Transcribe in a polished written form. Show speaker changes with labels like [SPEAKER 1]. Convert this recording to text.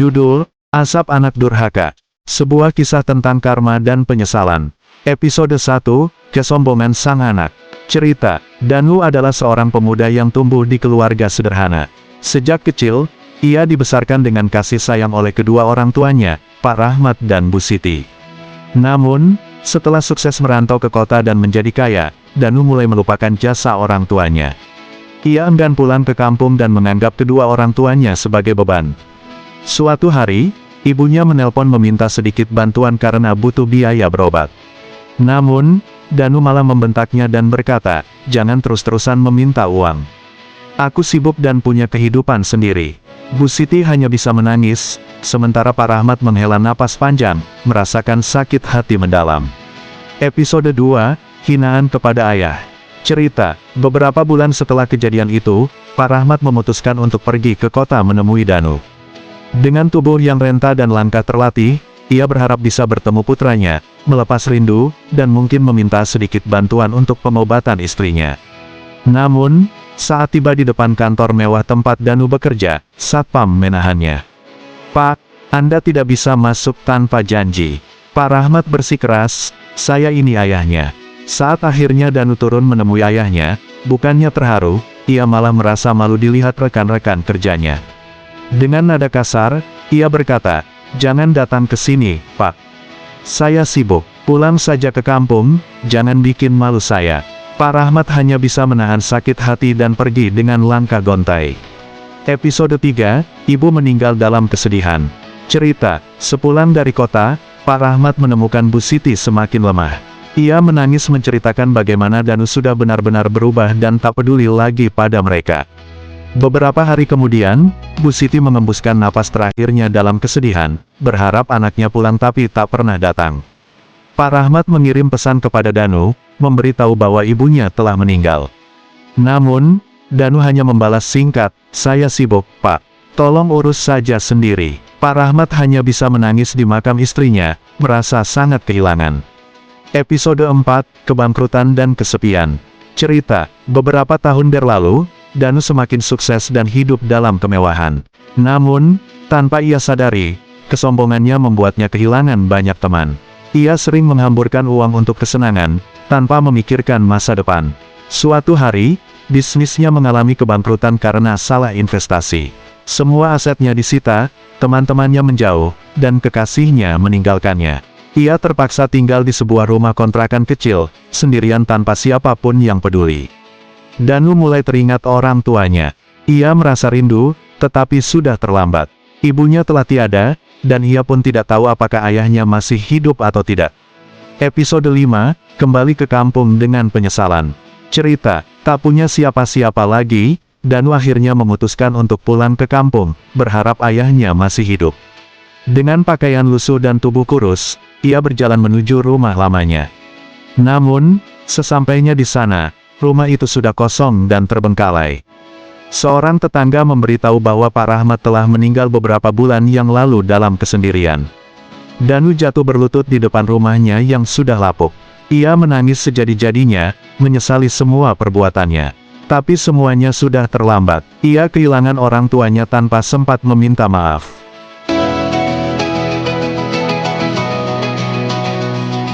[SPEAKER 1] Judul, Asap Anak Durhaka. Sebuah kisah tentang karma dan penyesalan. Episode 1, Kesombongan Sang Anak. Cerita, Danu adalah seorang pemuda yang tumbuh di keluarga sederhana. Sejak kecil, ia dibesarkan dengan kasih sayang oleh kedua orang tuanya, Pak Rahmat dan Bu Siti. Namun, setelah sukses merantau ke kota dan menjadi kaya, Danu mulai melupakan jasa orang tuanya. Ia enggan pulang ke kampung dan menganggap kedua orang tuanya sebagai beban. Suatu hari, ibunya menelpon meminta sedikit bantuan karena butuh biaya berobat. Namun, Danu malah membentaknya dan berkata, "Jangan terus-terusan meminta uang. Aku sibuk dan punya kehidupan sendiri." Bu Siti hanya bisa menangis, sementara Pak Rahmat menghela napas panjang, merasakan sakit hati mendalam. Episode 2, Hinaan kepada Ayah. Cerita, beberapa bulan setelah kejadian itu, Pak Rahmat memutuskan untuk pergi ke kota menemui Danu. Dengan tubuh yang renta dan langkah terlatih, ia berharap bisa bertemu putranya, melepas rindu, dan mungkin meminta sedikit bantuan untuk pengobatan istrinya. Namun, saat tiba di depan kantor mewah tempat Danu bekerja, satpam menahannya. "Pak, Anda tidak bisa masuk tanpa janji." Pak Rahmat bersikeras, "Saya ini ayahnya." Saat akhirnya Danu turun menemui ayahnya, bukannya terharu, ia malah merasa malu dilihat rekan-rekan kerjanya. Dengan nada kasar, ia berkata, "Jangan datang ke sini, Pak. Saya sibuk, pulang saja ke kampung, jangan bikin malu saya." Pak Rahmat hanya bisa menahan sakit hati dan pergi dengan langkah gontai. Episode 3, Ibu meninggal dalam kesedihan. Cerita, sepulang dari kota, Pak Rahmat menemukan Bu Siti semakin lemah. Ia menangis menceritakan bagaimana Danu sudah benar-benar berubah dan tak peduli lagi pada mereka. Beberapa hari kemudian, Bu Siti mengembuskan napas terakhirnya dalam kesedihan, berharap anaknya pulang tapi tak pernah datang. Pak Rahmat mengirim pesan kepada Danu, memberitahu bahwa ibunya telah meninggal. Namun, Danu hanya membalas singkat, "Saya sibuk, Pak. Tolong urus saja sendiri." Pak Rahmat hanya bisa menangis di makam istrinya, merasa sangat kehilangan. Episode 4, Kebangkrutan dan Kesepian. Cerita, beberapa tahun berlalu, Danu semakin sukses dan hidup dalam kemewahan. Namun, tanpa ia sadari, kesombongannya membuatnya kehilangan banyak teman. Ia sering menghamburkan uang untuk kesenangan, tanpa memikirkan masa depan. Suatu hari, bisnisnya mengalami kebangkrutan karena salah investasi. Semua asetnya disita, teman-temannya menjauh, dan kekasihnya meninggalkannya. Ia terpaksa tinggal di sebuah rumah kontrakan kecil, sendirian tanpa siapapun yang peduli. Danu mulai teringat orang tuanya. Ia merasa rindu, tetapi sudah terlambat. Ibunya telah tiada, dan ia pun tidak tahu apakah ayahnya masih hidup atau tidak. Episode 5, Kembali ke kampung dengan penyesalan. Cerita, tak punya siapa-siapa lagi, Danu akhirnya memutuskan untuk pulang ke kampung, berharap ayahnya masih hidup. Dengan pakaian lusuh dan tubuh kurus, ia berjalan menuju rumah lamanya. Namun, sesampainya di sana, rumah itu sudah kosong dan terbengkalai. Seorang tetangga memberitahu bahwa Pak Rahmat telah meninggal beberapa bulan yang lalu dalam kesendirian. Danu jatuh berlutut di depan rumahnya yang sudah lapuk. Ia menangis sejadi-jadinya, menyesali semua perbuatannya. Tapi semuanya sudah terlambat. Ia kehilangan orang tuanya tanpa sempat meminta maaf.